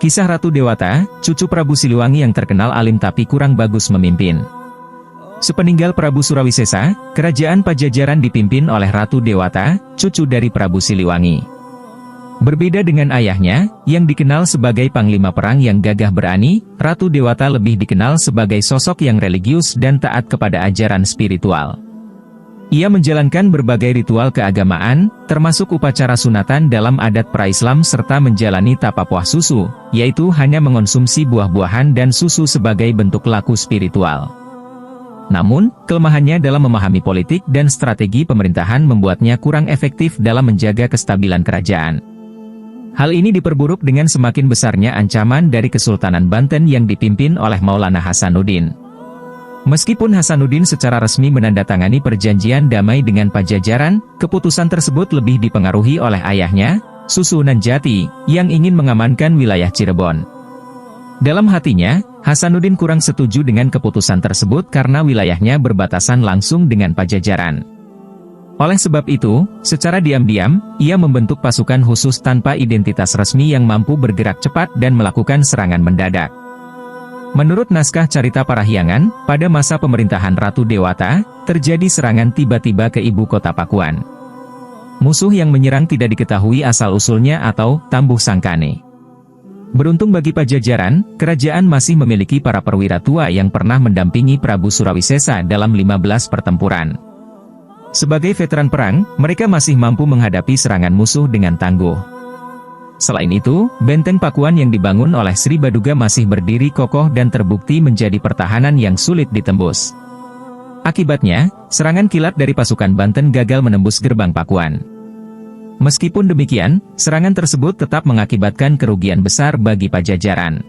Kisah Ratu Dewata, cucu Prabu Siliwangi yang terkenal alim tapi kurang bagus memimpin. Sepeninggal Prabu Surawisesa, kerajaan Pajajaran dipimpin oleh Ratu Dewata, cucu dari Prabu Siliwangi. Berbeda dengan ayahnya, yang dikenal sebagai panglima perang yang gagah berani, Ratu Dewata lebih dikenal sebagai sosok yang religius dan taat kepada ajaran spiritual. Ia menjalankan berbagai ritual keagamaan, termasuk upacara sunatan dalam adat pra-Islam serta menjalani tapa puah susu, yaitu hanya mengonsumsi buah-buahan dan susu sebagai bentuk laku spiritual. Namun, kelemahannya dalam memahami politik dan strategi pemerintahan membuatnya kurang efektif dalam menjaga kestabilan kerajaan. Hal ini diperburuk dengan semakin besarnya ancaman dari Kesultanan Banten yang dipimpin oleh Maulana Hasanuddin. Meskipun Hasanuddin secara resmi menandatangani perjanjian damai dengan Pajajaran, keputusan tersebut lebih dipengaruhi oleh ayahnya, Susunan Jati, yang ingin mengamankan wilayah Cirebon. Dalam hatinya, Hasanuddin kurang setuju dengan keputusan tersebut karena wilayahnya berbatasan langsung dengan Pajajaran. Oleh sebab itu, secara diam-diam, ia membentuk pasukan khusus tanpa identitas resmi yang mampu bergerak cepat dan melakukan serangan mendadak. Menurut naskah Carita Parahyangan, pada masa pemerintahan Ratu Dewata, terjadi serangan tiba-tiba ke ibu kota Pakuan. Musuh yang menyerang tidak diketahui asal-usulnya atau Tambuh Sangkane. Beruntung bagi Pajajaran, kerajaan masih memiliki para perwira tua yang pernah mendampingi Prabu Surawisesa dalam 15 pertempuran. Sebagai veteran perang, mereka masih mampu menghadapi serangan musuh dengan tangguh. Selain itu, benteng Pakuan yang dibangun oleh Sri Baduga masih berdiri kokoh dan terbukti menjadi pertahanan yang sulit ditembus. Akibatnya, serangan kilat dari pasukan Banten gagal menembus gerbang Pakuan. Meskipun demikian, serangan tersebut tetap mengakibatkan kerugian besar bagi Pajajaran.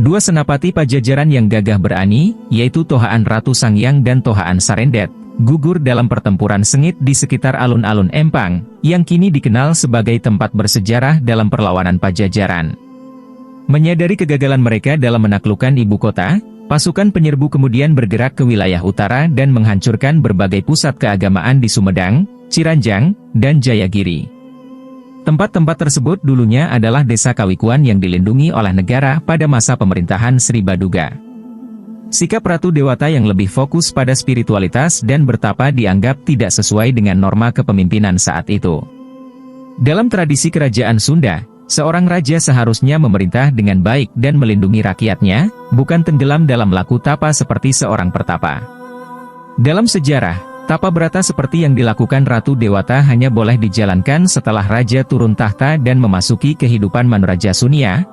Dua senapati Pajajaran yang gagah berani, yaitu Tohaan Ratu Sangyang dan Tohaan Sarendet, gugur dalam pertempuran sengit di sekitar alun-alun Empang, yang kini dikenal sebagai tempat bersejarah dalam perlawanan Pajajaran. Menyadari kegagalan mereka dalam menaklukkan ibu kota, pasukan penyerbu kemudian bergerak ke wilayah utara dan menghancurkan berbagai pusat keagamaan di Sumedang, Ciranjang, dan Jayagiri. Tempat-tempat tersebut dulunya adalah desa Kawikuan yang dilindungi oleh negara pada masa pemerintahan Sri Baduga. Sikap Ratu Dewata yang lebih fokus pada spiritualitas dan bertapa dianggap tidak sesuai dengan norma kepemimpinan saat itu. Dalam tradisi kerajaan Sunda, seorang raja seharusnya memerintah dengan baik dan melindungi rakyatnya, bukan tenggelam dalam laku tapa seperti seorang pertapa. Dalam sejarah, tapa berata seperti yang dilakukan Ratu Dewata hanya boleh dijalankan setelah raja turun tahta dan memasuki kehidupan Manuraja Sunia,